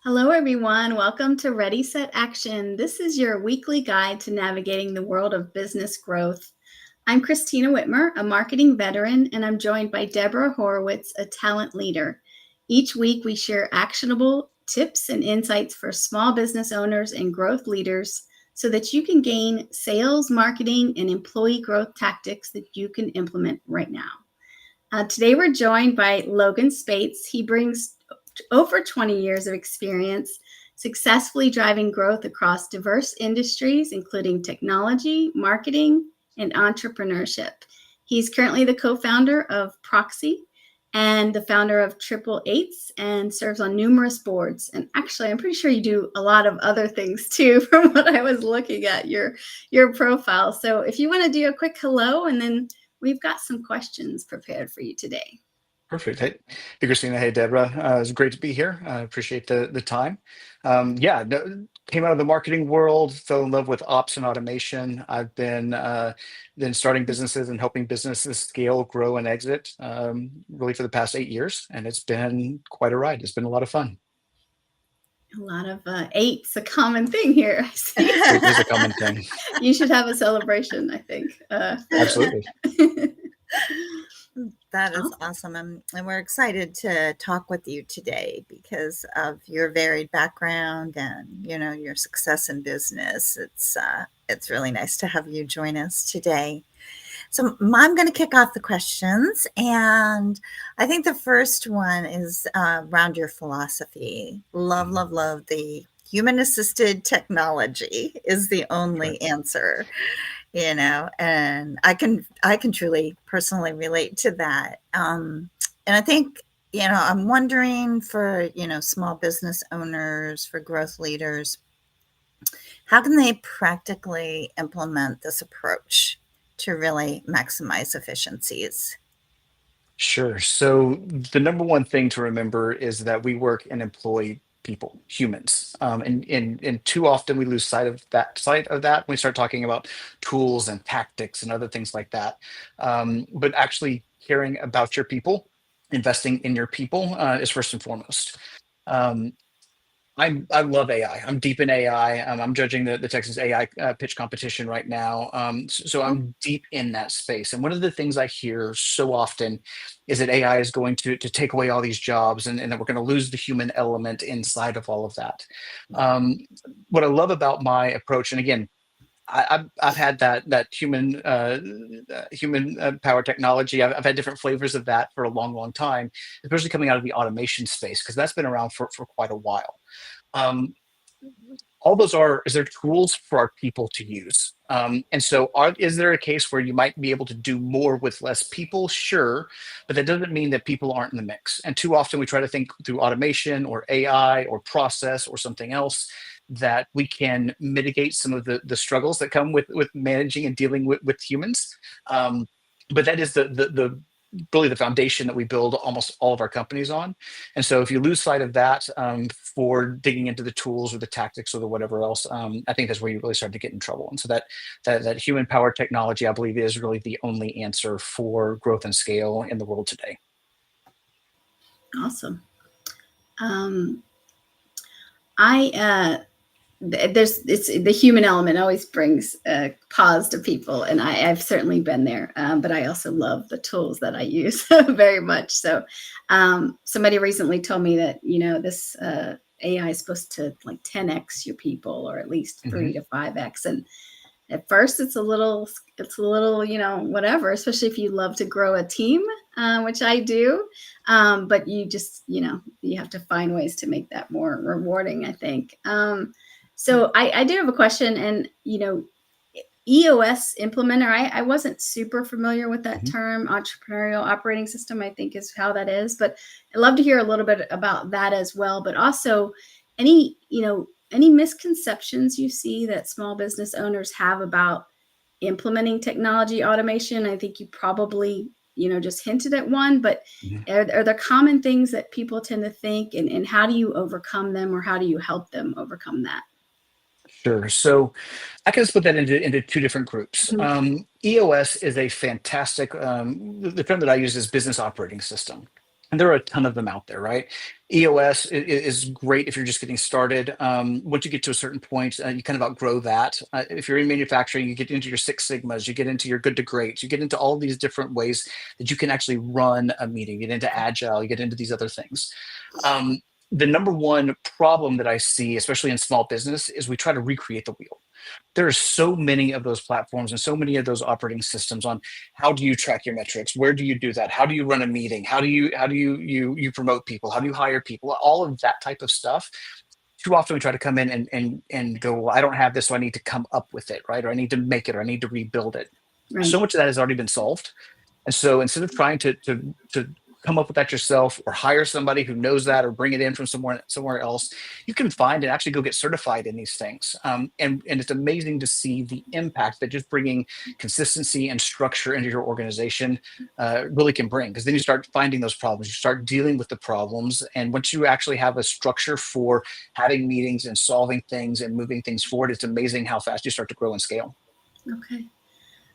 Hello, everyone. Welcome to Ready, Set, Action. This is your weekly guide to navigating the world of business growth. I'm Kristina Witmer, a marketing veteran, and I'm joined by Debra Horowitz, a talent leader. Each week, we share actionable tips and insights for small business owners and growth leaders so that you can gain sales, marketing, and employee growth tactics that you can implement right now. Today, we're joined by Logan Speights. He brings over 20 years of experience successfully driving growth across diverse industries, including technology, marketing, and entrepreneurship. He's currently the co-founder of Proxxy and the founder of Triple Eights and serves on numerous boards. And actually, I'm pretty sure you do a lot of other things too, from what I was looking at your profile. So if you want to do a quick hello, and then we've got some questions prepared for you today. Perfect. Hey, Christina. Hey, Deborah. It's great to be here. I appreciate the time. Yeah, came out of the marketing world, fell in love with ops and automation. I've been starting businesses and helping businesses scale, grow, and exit really for the past 8 years, and it's been quite a ride. It's been a lot of fun. A lot of eights, a common thing here. I see. It is a common thing. You should have a celebration, I think. For Absolutely. that. That is awesome. And we're excited to talk with you today because of your varied background and, your success in business. It's really nice to have you join us today. So I'm going to kick off the questions. And I think the first one is around your philosophy. Love, love, love the human assisted technology is the only answer. And I can truly personally relate to that. And I think, I'm wondering for, small business owners, for growth leaders, how can they practically implement this approach to really maximize efficiencies? Sure. So the number one thing to remember is that we work and employ people, humans, and too often we lose sight of that when we start talking about tools and tactics and other things like that. But actually caring about your people, investing in your people is first and foremost. Um, I love AI. I'm deep in AI. I'm judging the Texas AI pitch competition right now. So I'm deep in that space. And one of the things I hear so often is that AI is going to take away all these jobs, and that we're going to lose the human element inside of all of that. Um, what I love about my approach, and again, I've had that human power technology. I've had different flavors of that for a long, long time, especially coming out of the automation space because that's been around for quite a while. Um, all those are is there tools for our people to use. And so is there a case where you might be able to do more with less people? Sure, but that doesn't mean that people aren't in the mix. And too often we try to think through automation or AI or process or something else that we can mitigate some of the struggles that come with managing and dealing with humans. But that is the really the foundation that we build almost all of our companies on. And so if you lose sight of that for digging into the tools or the tactics or the whatever else, I think that's where you really start to get in trouble. And so that human powered technology, I believe, is really the only answer for growth and scale in the world today. Awesome. I there's it's the human element always brings pause to people, and I've certainly been there, but I also love the tools that I use very much. So somebody recently told me that this AI is supposed to like 10x your people, or at least Mhm. 3 to 5x. And at first it's a little whatever, especially if you love to grow a team, which I do. But you just you have to find ways to make that more rewarding, I think. So I do have a question. And EOS implementer, I wasn't super familiar with that Mhm. term. Entrepreneurial operating system, I think, is how that is. But I'd love to hear a little bit about that as well. But also any misconceptions you see that small business owners have about implementing technology automation? I think you probably just hinted at one, but Mhm. are there common things that people tend to think, and how do you overcome them, or how do you help them overcome that? Sure. So I can split that into two different groups. Mhm. EOS is a fantastic, the term that I use is business operating system. And there are a ton of them out there, right? EOS is great if you're just getting started. Once you get to a certain point, you kind of outgrow that. If you're in manufacturing, you get into your Six Sigmas, you get into your Good to Great, you get into all these different ways that you can actually run a meeting, you get into Agile, you get into these other things. The number one problem that I see, especially in small business, is we try to recreate the wheel. There are so many of those platforms and so many of those operating systems on how do you track your metrics, where do you do that, how do you run a meeting, how do you promote people, how do you hire people, all of that type of stuff. Too often we try to come in and go, well, I don't have this, so I need to come up with it, right? Or I need to make it, or I need to rebuild it. Right. So much of that has already been solved. And so instead of trying to come up with that yourself, or hire somebody who knows that, or bring it in from somewhere else, you can find and actually go get certified in these things. And it's amazing to see the impact that just bringing consistency and structure into your organization really can bring. Because then you start finding those problems, you start dealing with the problems. And once you actually have a structure for having meetings and solving things and moving things forward, it's amazing how fast you start to grow and scale. Okay.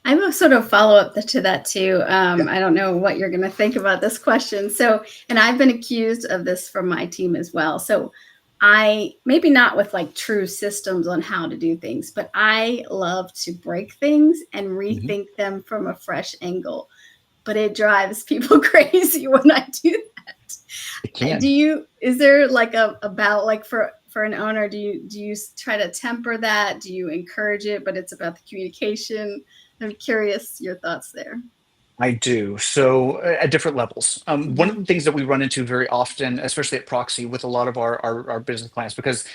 I have a sort of follow-up to that too. I don't know what you're going to think about this question. So, and I've been accused of this from my team as well. So I, maybe not with like true systems on how to do things, but I love to break things and rethink them from a fresh angle. But it drives people crazy when I do that. It can. Is there like about like for an owner, do you try to temper that? Do you encourage it, but it's about the communication? I'm curious your thoughts there. I do. So at different levels. One of the things that we run into very often, especially at Proxxy with a lot of our business clients, because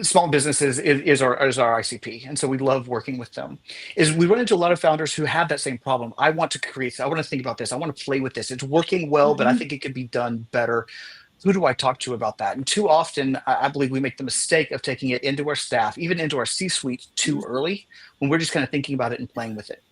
small businesses is our ICP. And so we love working with them, is we run into a lot of founders who have that same problem. I want to create, I want to think about this. I want to play with this. It's working well, but I think it could be done better. Who do I talk to about that? And too often, I believe we make the mistake of taking it into our staff, even into our C-suite too early, when we're just kind of thinking about it and playing with it.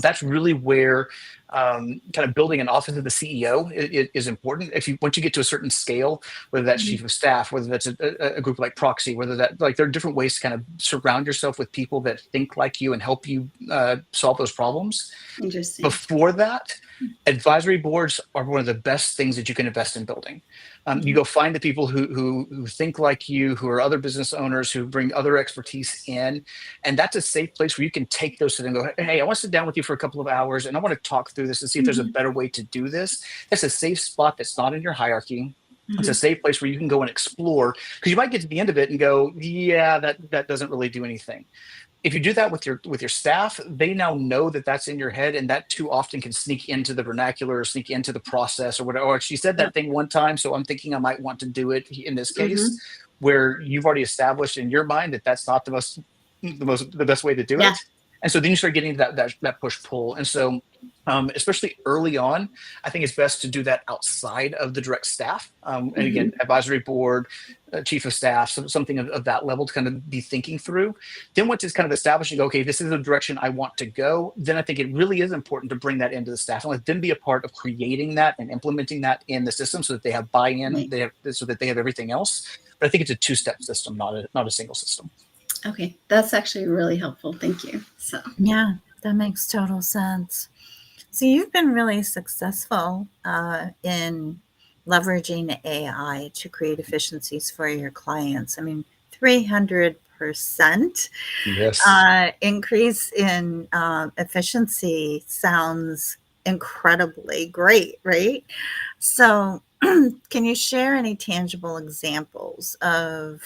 That's really where kind of building an office of the CEO is important. Once you get to a certain scale, whether that's chief of staff, whether that's a group like Proxxy, whether that, like, there are different ways to kind of surround yourself with people that think like you and help you solve those problems. Interesting. Before that, advisory boards are one of the best things that you can invest in building. You go find the people who think like you, who are other business owners, who bring other expertise in, and that's a safe place where you can take those to them and go, hey, I want to sit down with you for a couple of hours and I want to talk through this and see if there's a better way to do this. That's a safe spot that's not in your hierarchy. It's a safe place where you can go and explore, because you might get to the end of it and go, yeah, that doesn't really do anything. If you do that with your staff, they now know that that's in your head, and that too often can sneak into the vernacular or sneak into the process or whatever. Or she said that thing one time, so I'm thinking I might want to do it in this case, where you've already established in your mind that that's not the best way to do it. And so then you start getting that push pull. And so especially early on, I think it's best to do that outside of the direct staff. And again, advisory board, chief of staff, something of that level to kind of be thinking through. Then once it's kind of established, you go, okay, this is the direction I want to go. Then I think it really is important to bring that into the staff and let them be a part of creating that and implementing that in the system so that they have buy-in, so that they have everything else. But I think it's a two-step system, not a single system. Okay, that's actually really helpful. Thank you. So yeah, that makes total sense. So you've been really successful in leveraging AI to create efficiencies for your clients. I mean, 300% increase in efficiency sounds incredibly great, right? So can you share any tangible examples of,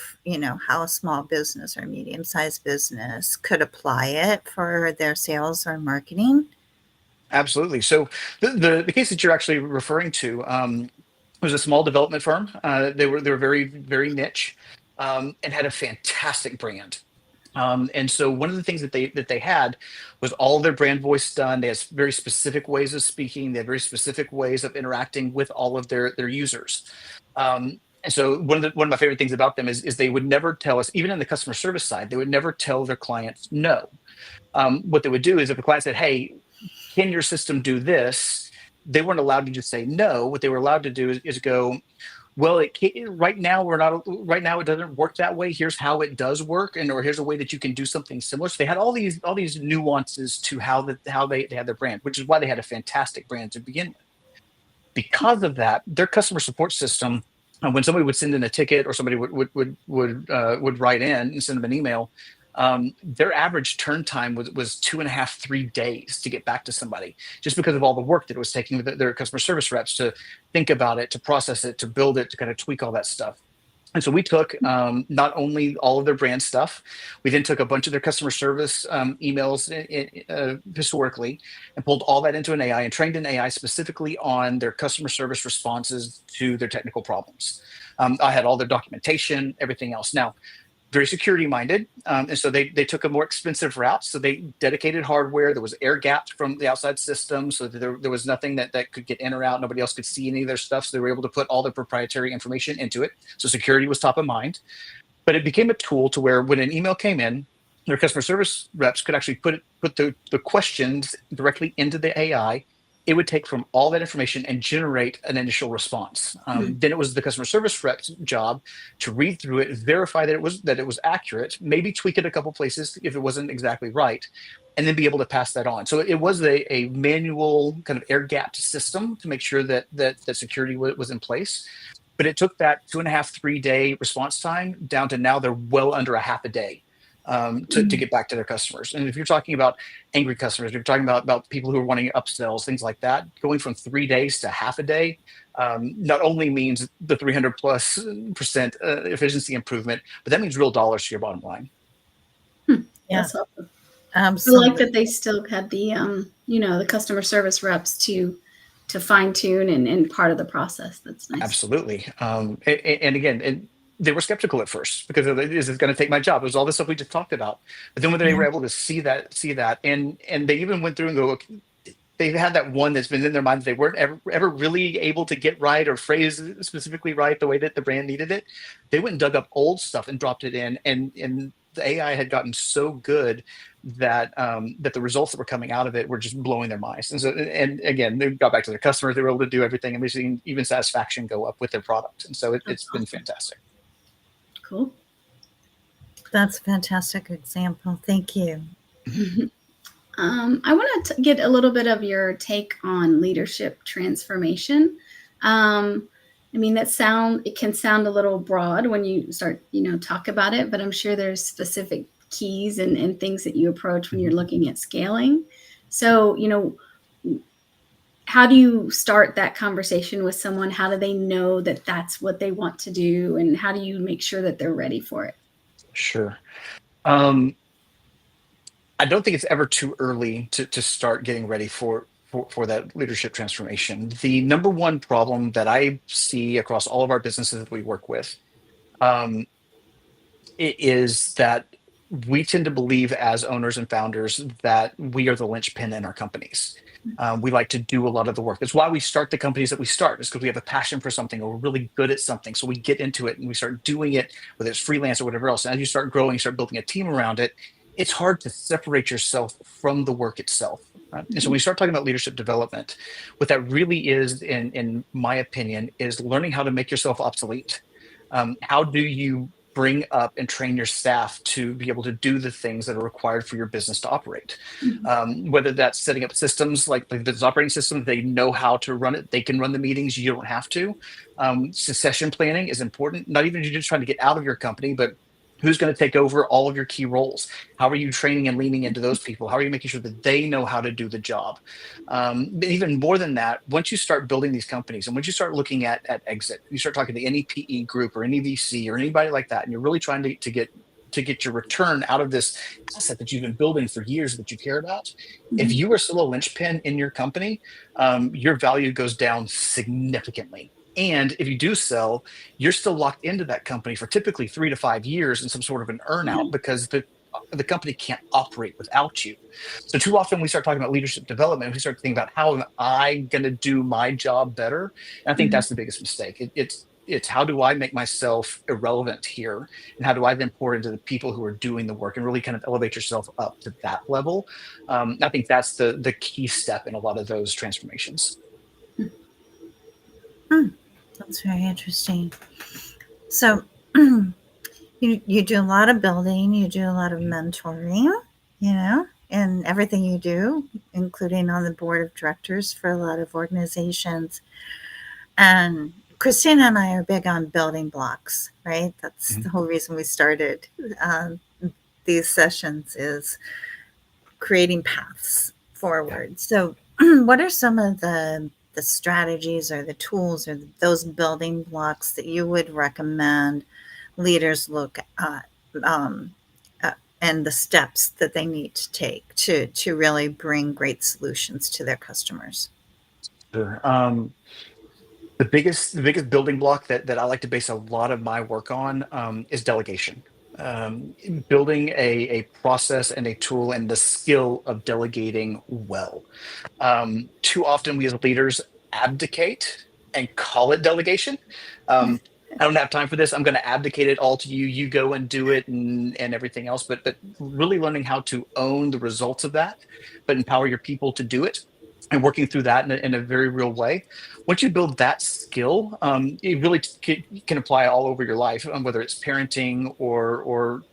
how a small business or medium-sized business could apply it for their sales or marketing? Absolutely. So the case that you're actually referring to was a small development firm. They were very, very niche and had a fantastic brand. And so one of the things that they had was all their brand voice done. They had very specific ways of speaking. They had very specific ways of interacting with all of their users. And so one of my favorite things about them is they would never tell us, even in the customer service side, they would never tell their clients no. What they would do is if the client said, hey, can your system do this? They weren't allowed to just say no. What they were allowed to do is go, well, right now it doesn't work that way. Here's how it does work, or here's a way that you can do something similar. So they had all these nuances to how they had their brand, which is why they had a fantastic brand to begin with. Because of that, their customer support system, when somebody would send in a ticket or somebody would write in and send them an email, their average turn time was 2.5, 3 days to get back to somebody, just because of all the work that it was taking their customer service reps to think about it, to process it, to build it, to kind of tweak all that stuff. And so we took not only all of their brand stuff, we then took a bunch of their customer service emails historically and pulled all that into an AI and trained an AI specifically on their customer service responses to their technical problems. I had all their documentation, everything else. Now, very security minded. And so they took a more expensive route. So they dedicated hardware. There was air gaps from the outside system. So there was nothing that could get in or out. Nobody else could see any of their stuff. So they were able to put all their proprietary information into it. So security was top of mind. But it became a tool to where when an email came in, their customer service reps could actually put the questions directly into the AI. It would take from all that information and generate an initial response. Then it was the customer service rep's job to read through it, verify that it was accurate, maybe tweak it a couple places if it wasn't exactly right, and then be able to pass that on. So it was a manual kind of air-gapped system to make sure that security was in place. But it took that 2.5, 3 day response time down to now they're well under a half a day. To get back to their customers. And if you're talking about angry customers, if you're talking about people who are wanting upsells, things like that, going from 3 days to half a day not only means the 300+% efficiency improvement, but that means real dollars to your bottom line. Yeah, That's awesome. absolutely. I like that they still had the the customer service reps to fine tune and part of the process. That's nice. Absolutely. And again, they were skeptical at first because is it going to take my job? It was all this stuff we just talked about. But then when they were able to see that, and they even went through and go, okay, they had that one that's been in their mind that they weren't ever really able to get right or phrase it specifically right the way that the brand needed it. They went and dug up old stuff and dropped it in, and the AI had gotten so good that the results that were coming out of it were just blowing their minds. And again, they got back to their customers. They were able to do everything, and we've seen even satisfaction go up with their product. And so it's been fantastic. Cool. That's a fantastic example. Thank you. I want to get a little bit of your take on leadership transformation. It can sound a little broad when you start, talk about it, but I'm sure there's specific keys and things that you approach when you're looking at scaling. So, how do you start that conversation with someone? How do they know that that's what they want to do? And how do you make sure that they're ready for it? Sure. I don't think it's ever too early to start getting ready for that leadership transformation. The number one problem that I see across all of our businesses that we work with is that we tend to believe as owners and founders that we are the linchpin in our companies. We like to do a lot of the work. That's why we start the companies that we start, is because we have a passion for something or we're really good at something. So we get into it and we start doing it, whether it's freelance or whatever else. And as you start growing, you start building a team around it, it's hard to separate yourself from the work itself. Right? And so when we start talking about leadership development, what that really is, in my opinion, is learning how to make yourself obsolete. How do you bring up and train your staff to be able to do the things that are required for your business to operate? Whether that's setting up systems like the business operating system, they know how to run it. They can run the meetings. You don't have to. Succession planning is important. Not even you're just trying to get out of your company, but who's going to take over all of your key roles? How are you training and leaning into those people? How are you making sure that they know how to do the job? But even more than that, once you start building these companies and once you start looking at exit, you start talking to any PE group or any VC or anybody like that, and you're really trying to get your return out of this asset that you've been building for years that you care about. If you are still a linchpin in your company, your value goes down significantly. And if you do sell, you're still locked into that company for typically 3 to 5 years in some sort of an earnout because the company can't operate without you. So too often we start talking about leadership development, we start thinking about how am I going to do my job better? And I think that's the biggest mistake. It's how do I make myself irrelevant here? And how do I then pour into the people who are doing the work and really kind of elevate yourself up to that level? I think that's the key step in a lot of those transformations. That's very interesting. So you do a lot of building, you do a lot of mentoring, in everything you do, including on the board of directors for a lot of organizations. And Kristina and I are big on building blocks, right? That's the whole reason we started these sessions, is creating paths forward. So what are some of the strategies or the tools or those building blocks that you would recommend leaders look at, and the steps that they need to take to really bring great solutions to their customers? Sure. The biggest building block that I like to base a lot of my work on is delegation. Building a process and a tool and the skill of delegating well. Too often we as leaders abdicate and call it delegation. I don't have time for this. I'm going to abdicate it all to you. You go and do it, and everything else. But really learning how to own the results of that, but empower your people to do it, and working through that in a very real way. Once you build that skill, it really can apply all over your life, whether it's parenting or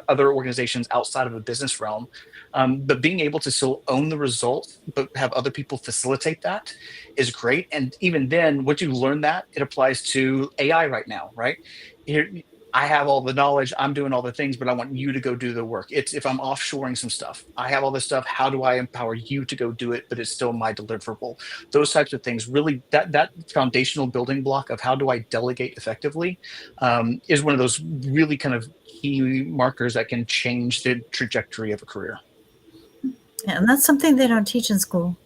other organizations outside of a business realm. But being able to still own the results, but have other people facilitate that is great. And even then, once you learn that, it applies to AI right now, right? Here, I have all the knowledge, I'm doing all the things, but I want you to go do the work. It's if I'm offshoring some stuff, I have all this stuff. How do I empower you to go do it, but it's still my deliverable? Those types of things, really, that foundational building block of how do I delegate effectively is one of those really kind of key markers that can change the trajectory of a career. And that's something they don't teach in school.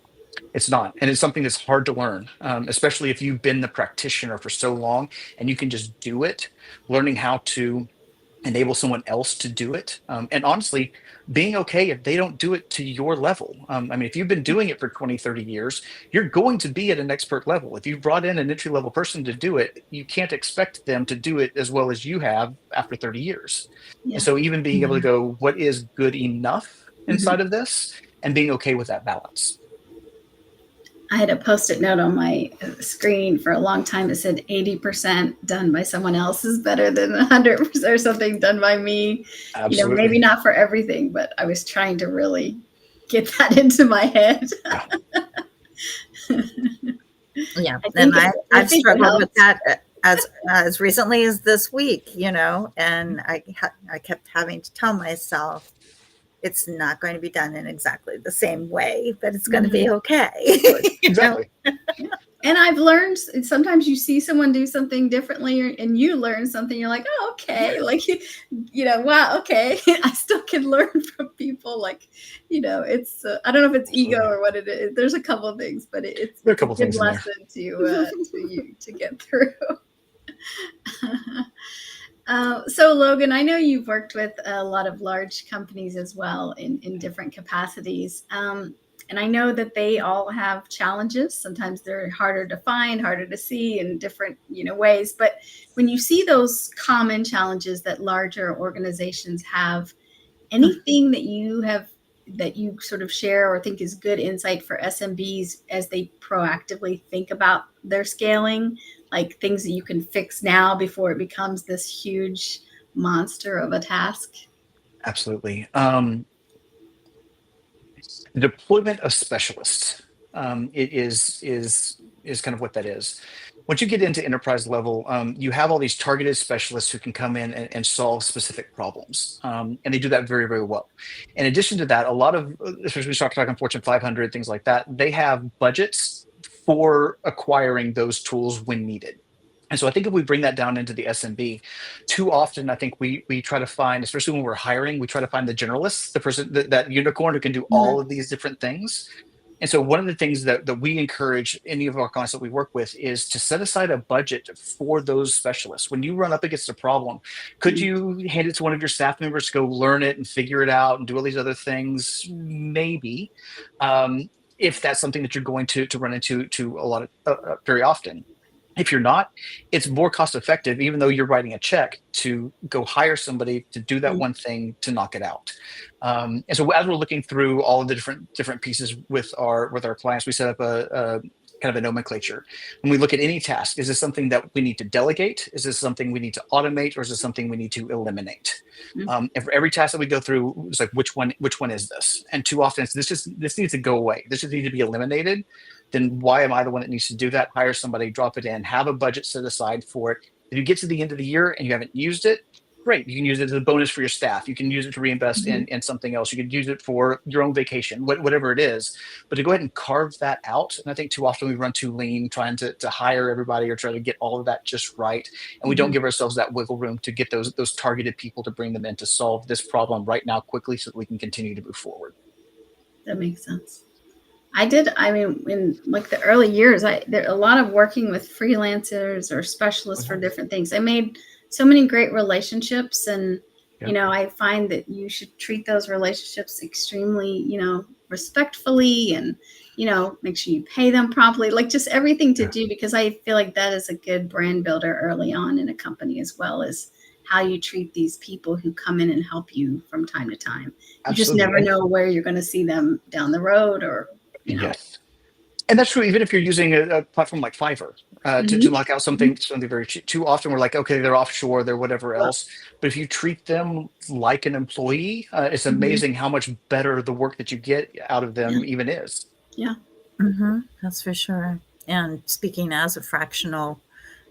It's not. And it's something that's hard to learn, especially if you've been the practitioner for so long and you can just do it. Learning how to enable someone else to do it. And honestly, being okay if they don't do it to your level. I mean, if you've been doing it for 20, 30 years, you're going to be at an expert level. If you've brought in an entry level person to do it, you can't expect them to do it as well as you have after 30 years. Yeah. And so even being able to go, what is good enough inside of this, and being okay with that balance. I had a Post-it note on my screen for a long time that said 80% done by someone else is better than 100% or something done by me. Absolutely. You know, maybe not for everything, but I was trying to really get that into my head. Yeah, and I've struggled with that as recently as this week, you know, and I kept having to tell myself, it's not going to be done in exactly the same way, but it's going to be okay. Exactly. And I've learned sometimes you see someone do something differently and you learn something, you're like, oh, okay. Like, you know, wow, okay. I still can learn from people. Like, you know, it's, I don't know if it's ego or what it is. There's a couple of things, but it's there are a couple a good things lesson to get through. So Logan, I know you've worked with a lot of large companies as well in different capacities. And I know that they all have challenges. Sometimes they're harder to find, harder to see in different, you know, ways. But when you see those common challenges that larger organizations have, anything that you sort of share or think is good insight for SMBs as they proactively think about their scaling, like things that you can fix now before it becomes this huge monster of a task? Absolutely. The deployment of specialists it is kind of what that is. Once you get into enterprise level, you have all these targeted specialists who can come in and solve specific problems, and they do that very, very well. In addition to that, a lot of, especially we start talking Fortune 500, things like that, they have budgets for acquiring those tools when needed. And so I think if we bring that down into the SMB, too often I think we try to find, especially when we're hiring, we try to find the generalist, the person that unicorn who can do all of these different things. And so one of the things that we encourage any of our clients that we work with is to set aside a budget for those specialists. When you run up against a problem, could you hand it to one of your staff members to go learn it and figure it out and do all these other things? Maybe, if that's something that you're going to run into a lot of very often. If you're not, it's more cost effective, even though you're writing a check, to go hire somebody to do that one thing to knock it out. And so as we're looking through all of the different pieces with our clients, we set up a kind of a nomenclature. When we look at any task, is this something that we need to delegate? Is this something we need to automate, or is this something we need to eliminate? Mm-hmm. And for every task that we go through, it's like, which one is this? And too often it's this needs to go away. This just needs to be eliminated. Then why am I the one that needs to do that? Hire somebody, drop it in, have a budget set aside for it. If you get to the end of the year and you haven't used it, great. You can use it as a bonus for your staff. You can use it to reinvest in something else. You can use it for your own vacation, whatever it is. But to go ahead and carve that out, and I think too often we run too lean, trying to hire everybody or try to get all of that just right, and we don't give ourselves that wiggle room to get those targeted people to bring them in to solve this problem right now quickly, so that we can continue to move forward. That makes sense. I mean, in like the early years, there a lot of working with freelancers or specialists for different things. I made so many great relationships, and I find that you should treat those relationships extremely, respectfully, and make sure you pay them promptly, like just everything to do, because I feel like that is a good brand builder early on in a company, as well as how you treat these people who come in and help you from time to time. You just never know where you're going to see them down the road, or Yes. And that's true, even if you're using a platform like Fiverr to lock out something very cheap. Too often we're like, okay, they're offshore, they're whatever else. But if you treat them like an employee, it's amazing how much better the work that you get out of them even is. Yeah. That's for sure. And speaking as a fractional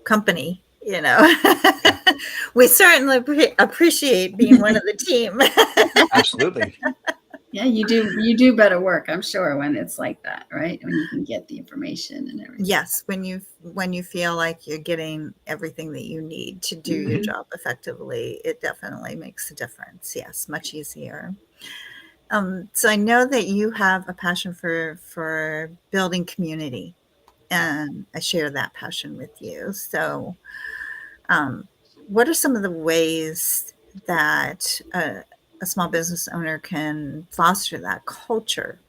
company, we certainly appreciate being one of the team. Absolutely. Yeah, you do better work, I'm sure, when it's like that, right? When you can get the information and everything. Yes, when you feel like you're getting everything that you need to do your job effectively, it definitely makes a difference. Yes, much easier. So I know that you have a passion for building community, and I share that passion with you. So, what are some of the ways that a small business owner can foster that culture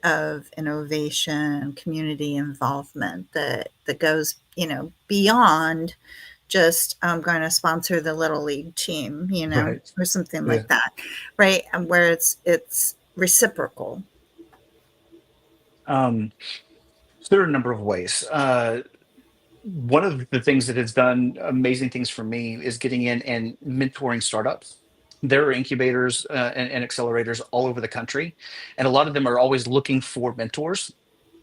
of innovation, community involvement that goes, beyond just I'm going to sponsor the little league team, or something like that, right? And where it's reciprocal. There are a number of ways. One of the things that has done amazing things for me is getting in and mentoring startups. There are incubators and accelerators all over the country, and a lot of them are always looking for mentors.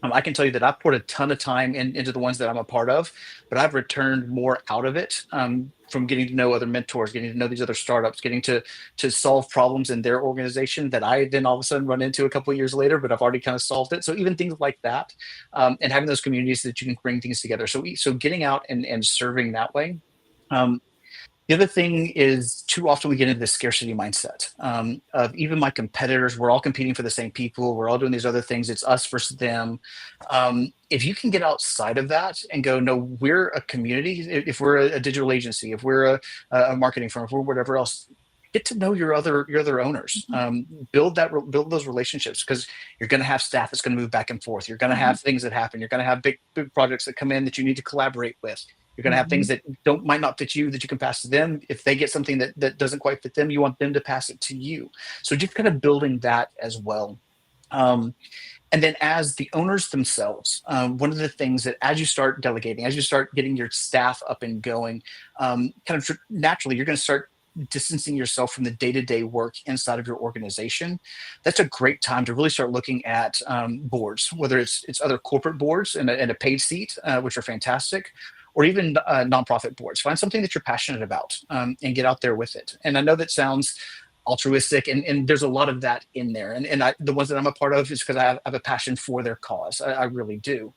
I can tell you that I've poured a ton of time into the ones that I'm a part of, but I've returned more out of it from getting to know other mentors, getting to know these other startups, getting to solve problems in their organization that I then all of a sudden run into a couple of years later, but I've already kind of solved it. So even things like that, and having those communities that you can bring things together. So getting out and serving that way. The other thing is, too often we get into the scarcity mindset of even my competitors. We're all competing for the same people. We're all doing these other things. It's us versus them. If you can get outside of that and go, no, we're a community. If we're a digital agency, if we're a marketing firm, if we're whatever else, get to know your other owners. Build those relationships, because you're going to have staff that's going to move back and forth. You're going to have things that happen. You're going to have big projects that come in that you need to collaborate with. You're going to have things that might not fit you that you can pass to them. If they get something that doesn't quite fit them, you want them to pass it to you. So just kind of building that as well. And then as the owners themselves, one of the things that as you start delegating, as you start getting your staff up and going, naturally, you're going to start distancing yourself from the day-to-day work inside of your organization. That's a great time to really start looking at boards, whether it's other corporate boards and a paid seat, which are fantastic, or even nonprofit boards. Find something that you're passionate about and get out there with it. And I know that sounds altruistic, and there's a lot of that in there. And the ones that I'm a part of is because I have a passion for their cause. I really do.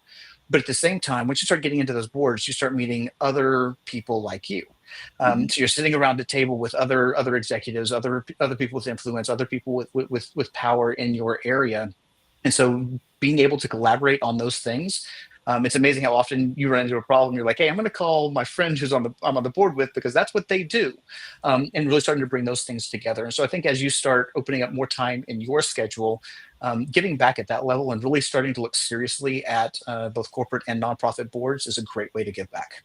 But at the same time, once you start getting into those boards, you start meeting other people like you. So you're sitting around the table with other executives, other people with influence, other people with power in your area. And so being able to collaborate on those things, it's amazing how often you run into a problem. You're like, hey, I'm going to call my friend I'm on the board with, because that's what they do. And really starting to bring those things together. And so I think as you start opening up more time in your schedule, giving back at that level and really starting to look seriously at both corporate and nonprofit boards is a great way to give back.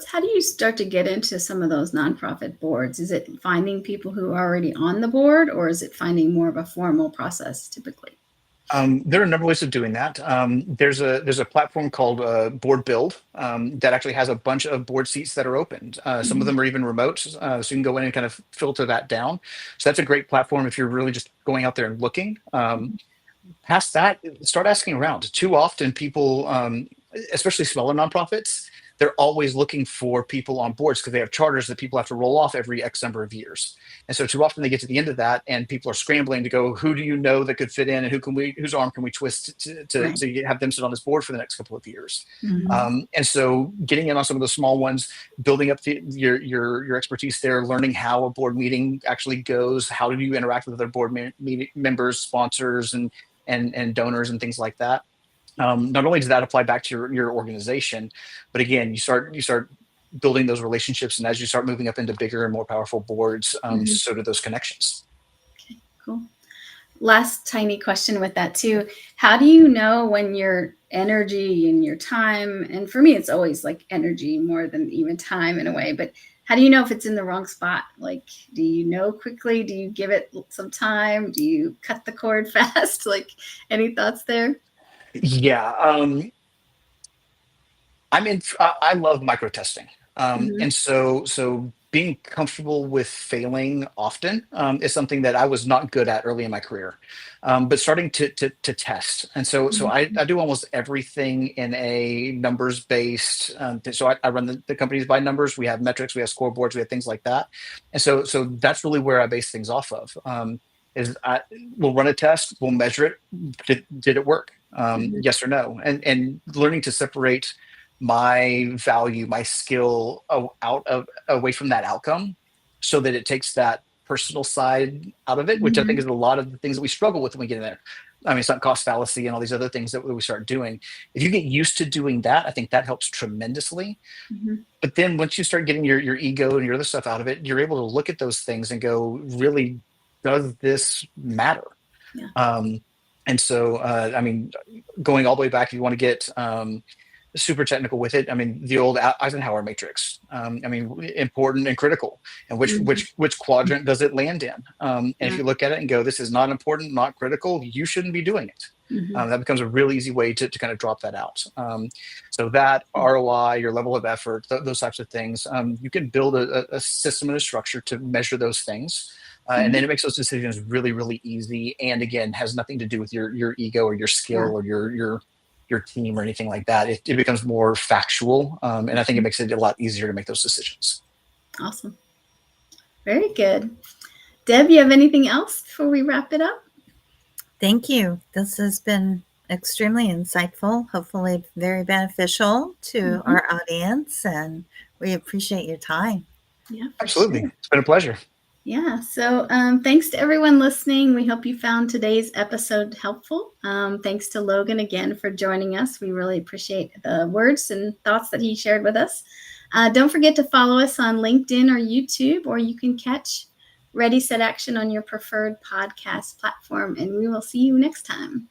How do you start to get into some of those nonprofit boards? Is it finding people who are already on the board, or is it finding more of a formal process typically? There are a number of ways of doing that. There's a platform called Board Build that actually has a bunch of board seats that are opened. Some of them are even remote, so you can go in and kind of filter that down. So that's a great platform if you're really just going out there and looking. Past that, start asking around. Too often, people, especially smaller nonprofits, they're always looking for people on boards because they have charters that people have to roll off every X number of years. And so too often they get to the end of that and people are scrambling to go, who do you know that could fit in and whose arm can we twist to have them sit on this board for the next couple of years? And so getting in on some of the small ones, building up your expertise there, learning how a board meeting actually goes, how do you interact with other board members, sponsors, and donors and things like that. Not only does that apply back to your organization, but again, you start building those relationships, and as you start moving up into bigger and more powerful boards, so do those connections. Okay, cool. Last tiny question with that too. How do you know when your energy and your time, and for me, it's always like energy more than even time in a way, but how do you know if it's in the wrong spot? Like, do you know quickly? Do you give it some time? Do you cut the cord fast? Like, any thoughts there? Yeah, I love micro testing, and so being comfortable with failing often is something that I was not good at early in my career, but starting to test. And so I do almost everything in a numbers based. So I run the companies by numbers. We have metrics, we have scoreboards, we have things like that, and so that's really where I base things off of. We'll run a test, we'll measure it. Did it work? Yes or no? And learning to separate my value, my skill away from that outcome, so that it takes that personal side out of it, which I think is a lot of the things that we struggle with when we get in there. I mean, sunk cost fallacy and all these other things that we start doing. If you get used to doing that, I think that helps tremendously. But then once you start getting your ego and your other stuff out of it, you're able to look at those things and go, really, does this matter? Yeah. And so, I mean, going all the way back, if you want to get super technical with it, I mean, the old Eisenhower matrix. I mean, important and critical, and which quadrant does it land in? And if you look at it and go, this is not important, not critical, you shouldn't be doing it. That becomes a really easy way to kind of drop that out. So that ROI, your level of effort, those types of things, you can build a system and a structure to measure those things. And then it makes those decisions really, really easy. And again, has nothing to do with your ego or your skill or your team or anything like that. It becomes more factual. And I think it makes it a lot easier to make those decisions. Awesome. Very good. Deb, you have anything else before we wrap it up? Thank you. This has been extremely insightful, hopefully very beneficial to our audience, and we appreciate your time. Yeah, absolutely. Sure. It's been a pleasure. Yeah. So thanks to everyone listening. We hope you found today's episode helpful. Thanks to Logan again for joining us. We really appreciate the words and thoughts that he shared with us. Don't forget to follow us on LinkedIn or YouTube, or you can catch Ready Set Action on your preferred podcast platform. And we will see you next time.